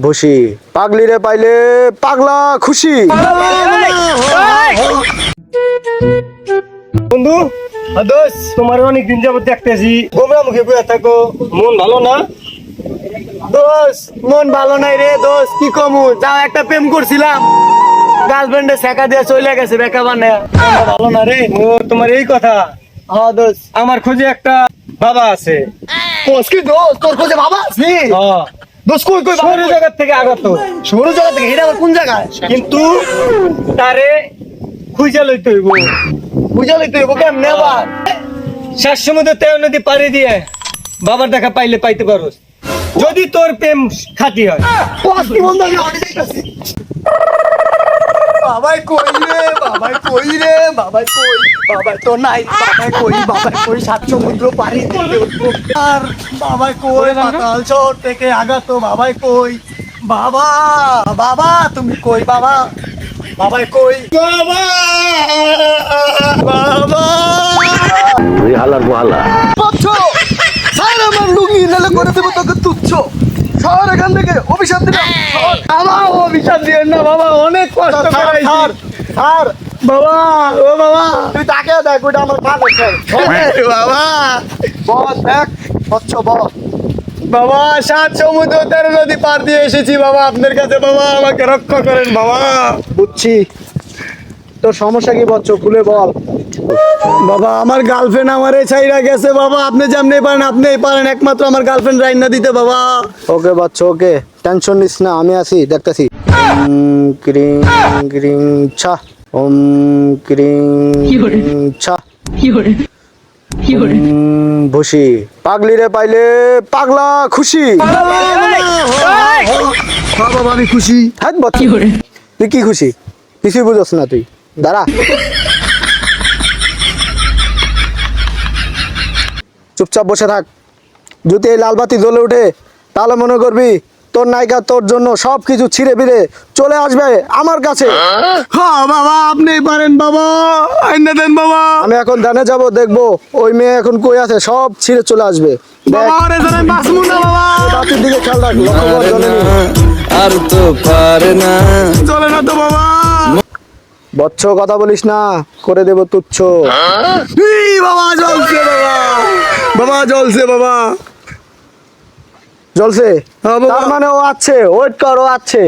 বসি পাগলি রে পাইলে পাগলা খুশি। বন্ধু দোষ তোমার অনেকদিন যাবত দেখতেছি গোমরা মুখে বইয়া থাকো, মন ভালো না? দোষ মন ভালো নাই রে দোষ, কি কমু, যা একটা প্রেম করছিলাম গার্লফ্রেন্ডে শেখা দিয়ে চলে গেছে বেকা বানায়। ভালো না রে? ও তোমার এই কথা? হ্যাঁ দোষ, আমার খোঁজে একটা বাবা আছে। কি দোষ তোর খোঁজে বাবা আছে? হ্যাঁ, দোষ কই কই শহরের জায়গা থেকে আগত, সরু জায়গা থেকে, এটা আবার কোন জায়গায়? কিন্তু তারে খুঁজে লইতে হইব। বুঝা লইতে হইব কেমনে আবার? শ্বাস সমুদ্র তেল নদী পাড়ি দিয়ে বাবার দেখা পাইলে পাইতে পারোস, যদি তোর প্রেম খাঁটি হয়। কি বন্ধু আমি অনেক যাইতাছি। বাবাই কই রে, বাবাই কই রে, বাবাই কই, বাবাই তো নাই, বাবাই কই সাত সমুদ্র পাড়ি দিতে উঠবো। আর বাবাই কই পাতাল চর থেকে আগাত, বাবাই কই, বাবা বাবা তুমি কই বাবা, বাবাই কই বাবা, বাবা তুচ্ছ স্যার, আমার লুঙ্গি নালে করে দেবো তোকে তুচ্ছ। শহর এখান থেকে অভিশাপ দিলাম। আমার অভিশাপ দিয়েন না বাবা, অনেক কষ্ট করাইছি। স্যার বাবা, ও বাবা তুই তাকে দেখ, ওটা আমার পা দেখে বাবা, বস দেখ হচ্ছ বস। বাবা সাত সমুদ্র তেরো নদী পার দিয়ে এসেছি বাবা আপনার কাছে, বাবা আমাকে রক্ষা করেন বাবা। বুঝছি তোর সমস্যা কি বচ্চ, খুলে বল। বাবা আমার গার্লফ্রেন্ড আমারে ছাইরা গেছে বাবা, আপনি যেমনি পারেন আপনিই পারেন, একমাত্র আমার গার্লফ্রেন্ড রাইনা দিতে বাবা। ওকে বচ্চ ওকে, টেনশন নিস না, আমি আছি দেখতেছি। ক্রিং ক্রিং ছা, ওম ক্রিং ছা, বসি পাগলি রে পাইলে পাগলা খুশি। বাবা আমি খুশি। হ্যাঁ বচ্চ তুই কি খুশি? কিছুই বুঝছ না তুই, দাঁড়া চুপচাপ বসে থাক। যদি এই লাল বাতি জ্বলে উঠে তাহলে মনে করবি তোর নায়িকা তোর জন্য সবকিছু ছিঁড়ে ফিরে চলে আসবে আমার কাছে। হ্যাঁ বাবা আপনি পারেন বাবা, আইনা দেন বাবা। আমি এখন ধ্যানে যাব, দেখবো ওই মেয়ে এখন কই আছে, সব ছিঁড়ে চলে আসবে। বাবা আরে জানেন বাসমু না বাবা, বাতির দিকে খেয়াল রাখ, লক্ষ্য কর জ্বলে নি। আর তো পারে না, চলে না তো বাবা। বচ্চ কথা বলিস না, করে দেব তুচ্ছ। এই বাবা জ্বলছে বাবা, বাবা জ্বলছে বাবা। জ্বলছে? হ্যাঁ বাবা। তার মানে ও আছে, ওয়েট কর, ও আছে।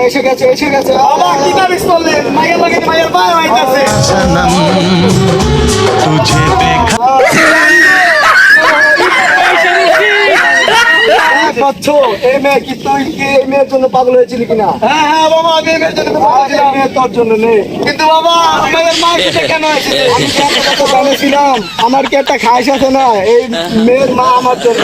এসে গেছে এসে গেছে। বাবা কি কামিজ করলেন? মাইয়া লাগে মাইয়ার পায়ে হইতাছে। বচ্চ এই মেয়ে কি, তুই কি এই মেয়ের জন্য পাগল হয়েছিলি কিনা? হ্যাঁ হ্যাঁ বাবা আমি এর জন্য তো পাগল ছিলাম। মেয়ে তোর জন্য নেই, কিন্তু বাবা আমাদের মা কিসে কেন এসেছে? আমি কি একটা কথা জানেছিলাম? আমার কি একটা খাইশ আছে না, এই মেয়ের মা আমার জন্য